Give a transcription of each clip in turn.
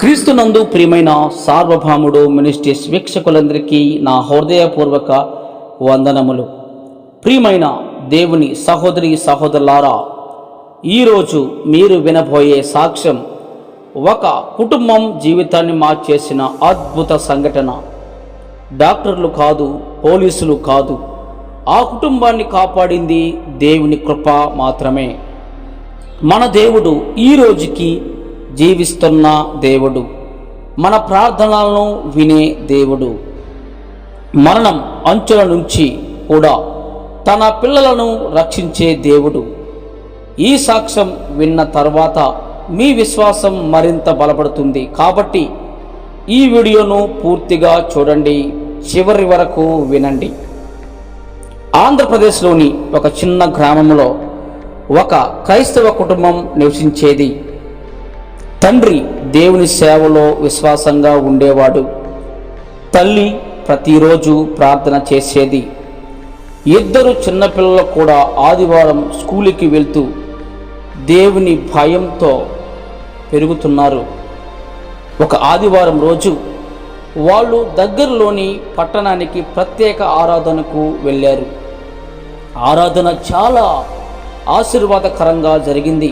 క్రీస్తునందు ప్రియమైన సార్వభౌముడు మినిస్ట్రీస్ వీక్షకులందరికీ నా హృదయపూర్వక వందనములు. ప్రియమైన దేవుని సహోదరి సహోదరులారా, ఈరోజు మీరు వినబోయే సాక్ష్యం ఒక కుటుంబం జీవితాన్ని మార్చేసిన అద్భుత సంఘటన. డాక్టర్లు కాదు, పోలీసులు కాదు, ఆ కుటుంబాన్ని కాపాడింది దేవుని కృప మాత్రమే. మన దేవుడు ఈ రోజుకి జీవిస్తున్న దేవుడు, మన ప్రార్థనలను వినే దేవుడు. మరణం అంచుల నుంచి కూడా తన పిల్లలను రక్షించే దేవుడు. ఈ సాక్ష్యం విన్న తర్వాత మీ విశ్వాసం మరింత బలపడుతుంది. కాబట్టి ఈ వీడియోను పూర్తిగా చూడండి, చివరి వరకు వినండి. ఆంధ్రప్రదేశ్లోని ఒక చిన్న గ్రామంలో ఒక క్రైస్తవ కుటుంబం నివసించేది. తండ్రి దేవుని సేవలో విశ్వాసంగా ఉండేవాడు. తల్లి ప్రతిరోజు ప్రార్థన చేసేది. ఇద్దరు చిన్నపిల్లలు కూడా ఆదివారం స్కూలుకి వెళ్తూ దేవుని భయంతో పెరుగుతున్నారు. ఒక ఆదివారం రోజు వాళ్ళు దగ్గరలోని పట్టణానికి ప్రత్యేక ఆరాధనకు వెళ్ళారు. ఆరాధన చాలా ఆశీర్వాదకరంగా జరిగింది.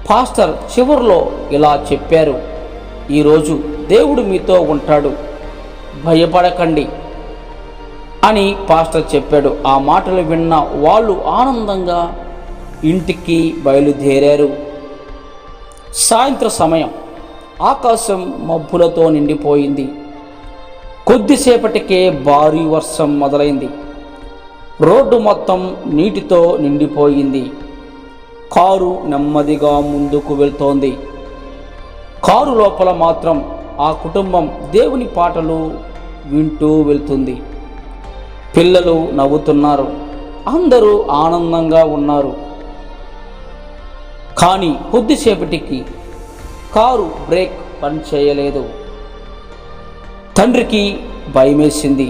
పాస్టర్ చివరిలో ఇలా చెప్పారు, ఈరోజు దేవుడు మీతో ఉంటాడు, భయపడకండి అని పాస్టర్ చెప్పాడు. ఆ మాటలు విన్న వాళ్ళు ఆనందంగా ఇంటికి బయలుదేరారు. సాయంత్రం సమయం ఆకాశం మబ్బులతో నిండిపోయింది. కొద్దిసేపటికే భారీ వర్షం మొదలైంది. రోడ్డు మొత్తం నీటితో నిండిపోయింది. కారు నెమ్మదిగా ముందుకు వెళ్తోంది. కారు లోపల మాత్రం ఆ కుటుంబం దేవుని పాటలు వింటూ వెళ్తుంది. పిల్లలు నవ్వుతున్నారు, అందరూ ఆనందంగా ఉన్నారు. కానీ కొద్దిసేపటికి కారు బ్రేక్ పనిచేయలేదు. తండ్రికి భయమేసింది.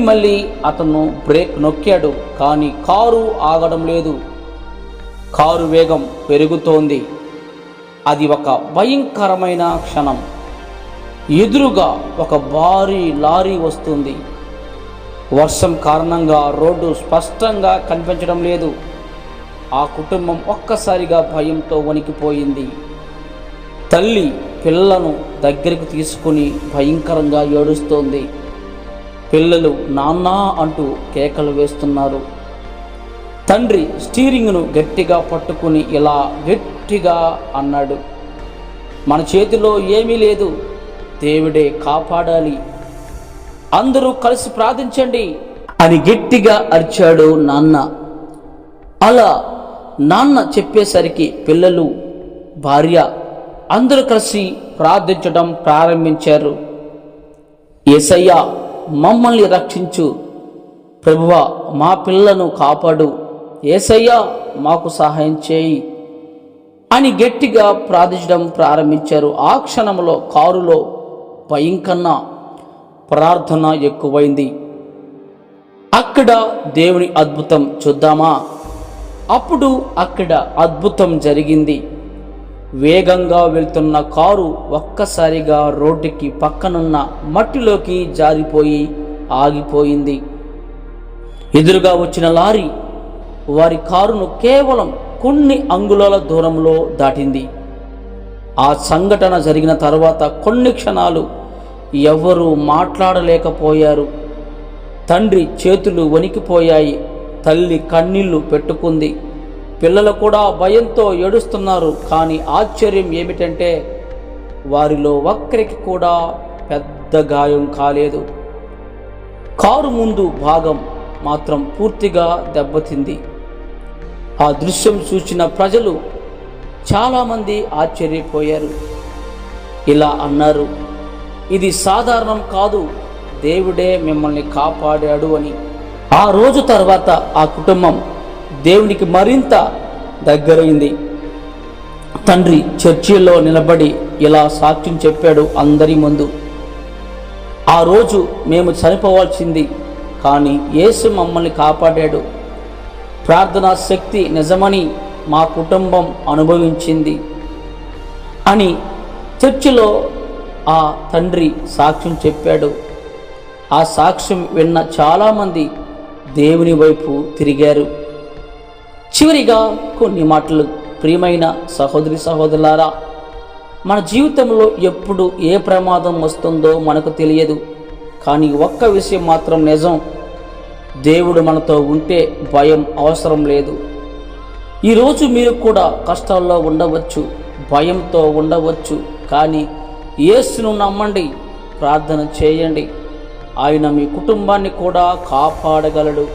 మళ్ళీ అతను బ్రేక్ నొక్కాడు, కానీ కారు ఆగడం లేదు. కారు వేగం పెరుగుతోంది. అది ఒక భయంకరమైన క్షణం. ఎదురుగా ఒక భారీ లారీ వస్తుంది. వర్షం కారణంగా రోడ్డు స్పష్టంగా కనిపించడం లేదు. ఆ కుటుంబం ఒక్కసారిగా భయంతో వణికిపోయింది. తల్లి పిల్లలను దగ్గరికి తీసుకుని భయంకరంగా ఏడుస్తోంది. పిల్లలు నాన్నా అంటూ కేకలు వేస్తున్నారు. తండ్రి స్టీరింగ్ను గట్టిగా పట్టుకుని ఇలా గట్టిగా అన్నాడు, మన చేతిలో ఏమీ లేదు, దేవుడే కాపాడాలి, అందరూ కలిసి ప్రార్థించండి అని గట్టిగా అరిచాడు నాన్న. అలా నాన్న చెప్పేసరికి పిల్లలు, భార్య అందరూ కలిసి ప్రార్థించడం ప్రారంభించారు. యేసయ్యా మమ్మల్ని రక్షించు, ప్రభువా మా పిల్లలను కాపాడు, యేసయ్యా మాకు సహాయం చేయి అని గట్టిగా ప్రార్థించడం ప్రారంభించారు. ఆ క్షణంలో కారులో భయం కన్నా ప్రార్థన ఎక్కువైంది. అక్కడ దేవుని అద్భుతం చూద్దామా? అప్పుడు అక్కడ అద్భుతం జరిగింది. వేగంగా వెళ్తున్న కారు ఒక్కసారిగా రోడ్డుకి పక్కనున్న మట్టిలోకి జారిపోయి ఆగిపోయింది. ఎదురుగా వచ్చిన లారీ వారి కారును కేవలం కొన్ని అంగుళాల దూరంలో దాటింది. ఆ సంఘటన జరిగిన తర్వాత కొన్ని క్షణాలు ఎవరూ మాట్లాడలేకపోయారు. తండ్రి చేతులు వణికిపోయాయి. తల్లి కన్నీళ్లు పెట్టుకుంది. పిల్లలు కూడా భయంతో ఏడుస్తున్నారు. కానీ ఆశ్చర్యం ఏమిటంటే వారిలో ఒక్కరికి కూడా పెద్ద గాయం కాలేదు. కారు ముందు భాగం మాత్రం పూర్తిగా దెబ్బతింది. ఆ దృశ్యం చూసిన ప్రజలు చాలామంది ఆశ్చర్యపోయారు. ఇలా అన్నారు, ఇది సాధారణం కాదు, దేవుడే మిమ్మల్ని కాపాడాడు అని. ఆ రోజు తర్వాత ఆ కుటుంబం దేవునికి మరింత దగ్గరైంది. తండ్రి చర్చిలో నిలబడి ఇలా సాక్ష్యం చెప్పాడు అందరి ముందు, ఆ రోజు మేము చనిపోవాల్సింది, కానీ యేసు మమ్మల్ని కాపాడాడు. ప్రార్థనా శక్తి నిజమని మా కుటుంబం అనుభవించింది అని చర్చిలో ఆ తండ్రి సాక్ష్యం చెప్పాడు. ఆ సాక్ష్యం విన్న చాలామంది దేవుని వైపు తిరిగారు. చివరిగా కొన్ని మాటలు. ప్రియమైన సహోదరి సహోదరులారా, మన జీవితంలో ఎప్పుడు ఏ ప్రమాదం వస్తుందో మనకు తెలియదు. కానీ ఒక్క విషయం మాత్రం నిజం, దేవుడు మనతో ఉంటే భయం అవసరం లేదు. ఈరోజు మీరు కూడా కష్టాల్లో ఉండవచ్చు, భయంతో ఉండవచ్చు. కానీ యేసును నమ్మండి, ప్రార్థన చేయండి, ఆయన మీ కుటుంబాన్ని కూడా కాపాడగలడు.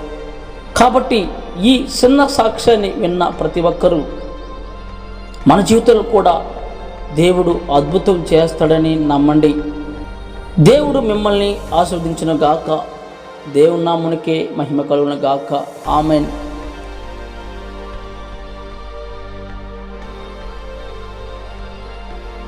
కాబట్టి ఈ చిన్న సాక్ష్యాన్ని విన్న ప్రతి ఒక్కరూ మన జీవితంలో కూడా దేవుడు అద్భుతం చేస్తాడని నమ్మండి. దేవుడు మిమ్మల్ని ఆశీర్వదించును గాక. దేవుని నామమునకే మహిమ కలుగును గాక. ఆమేన్.